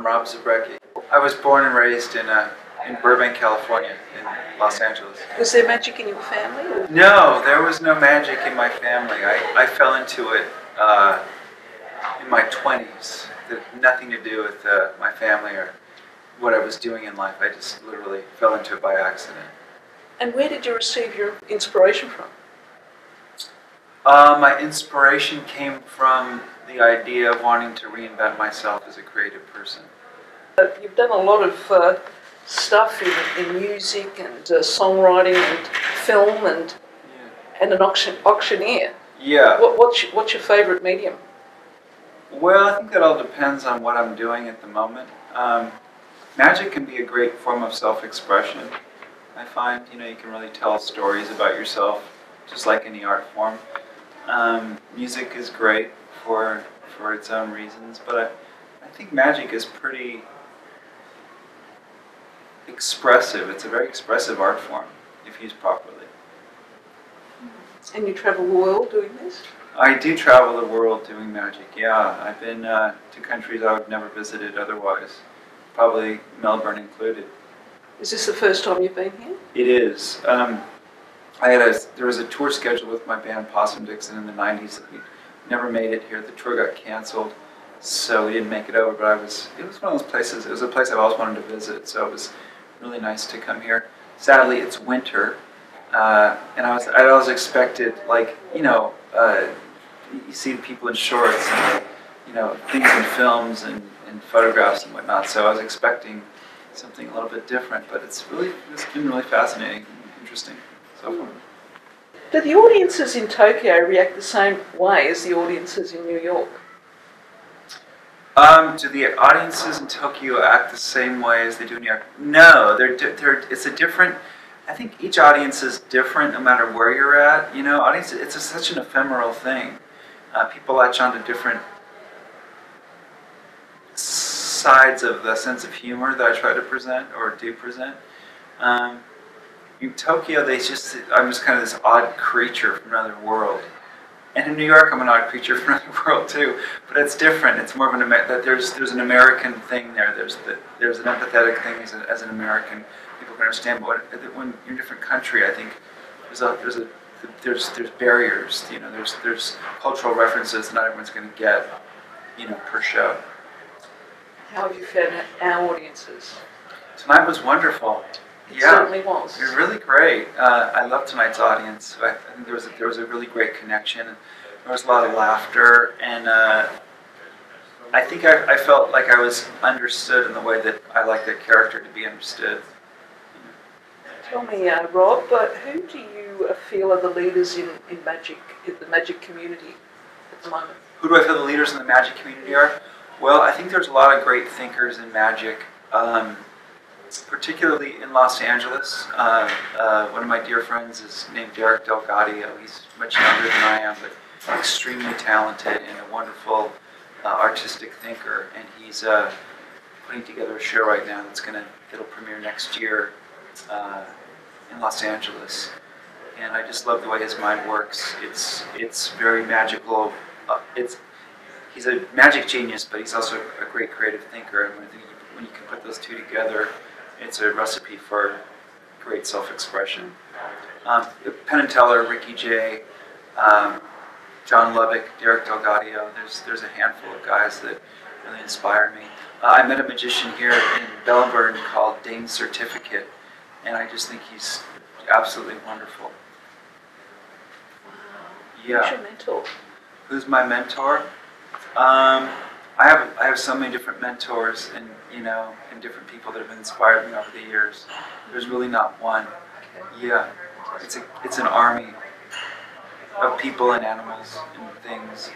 I'm Rob Zabrecky. I was born and raised in Burbank, California, in Los Angeles. Was there magic in your family? Or? No, there was no magic in my family. I fell into it in my 20s. It had nothing to do with my family or what I was doing in life. I just literally fell into it by accident. And where did you receive your inspiration from? My inspiration came from the idea of wanting to reinvent myself as a creative person. You've done a lot of stuff in music and songwriting and film and an auctioneer. Yeah. What's your favourite medium? Well, I think that all depends on what I'm doing at the moment. Magic can be a great form of self-expression. I find, you can really tell stories about yourself, just like any art form. Music is great for its own reasons, but I think magic is pretty expressive. It's a very expressive art form if used properly. And you travel the world doing this? I do travel the world doing magic, yeah. I've been to countries I would never visited otherwise, probably Melbourne included. Is this the first time you've been here? It is. There was a tour scheduled with my band Possum Dixon in the 90s that we never made it here. The tour got canceled, so we didn't make it over, but it was one of those places, it was a place I've always wanted to visit, so it was really nice to come here. Sadly, it's winter, and I always expected, like, you see people in shorts and, things in films and photographs and whatnot, so I was expecting something a little bit different, but it's been really fascinating and interesting so far. Do the audiences in Tokyo react the same way as the audiences in New York? Do the audiences in Tokyo act the same way as they do in New York? No, it's a different. I think each audience is different no matter where you're at. Audience, it's such an ephemeral thing. People latch on to different sides of the sense of humor that I try to present or do present. In Tokyo, I'm just kind of this odd creature from another world. And in New York, I'm an odd creature from another world too. But it's different. It's more of that there's an American thing there. There's an empathetic thing as an American. People can understand. But when you're in a different country, I think there's barriers. There's cultural references that not everyone's going to get. Per show. How have you found our audiences? Tonight was wonderful. It certainly was. It was really great. I love tonight's audience. I think there was a really great connection. There was a lot of laughter, and I think I felt like I was understood in the way that I like the character to be understood. Tell me, Rob, who do you feel are the leaders in magic, in the magic community at the moment? Who do I feel the leaders in the magic community are? Well, I think there's a lot of great thinkers in magic. Particularly in Los Angeles. One of my dear friends is named Derek Delgadio. He's much younger than I am, but extremely talented and a wonderful artistic thinker. And he's putting together a show right now that'll premiere next year in Los Angeles. And I just love the way his mind works. It's very magical. He's a magic genius, but he's also a great creative thinker. And when you can put those two together, it's a recipe for great self-expression. Penn and Teller, Ricky Jay, John Lubbock, Derek Delgadio. There's a handful of guys that really inspire me. I met a magician here in Melbourne called Dane Certificate, and I just think he's absolutely wonderful. Yeah. Who's your mentor? Who's my mentor? I have so many different mentors and different people that have inspired me over the years. There's really not one. Yeah, it's an army of people and animals and things.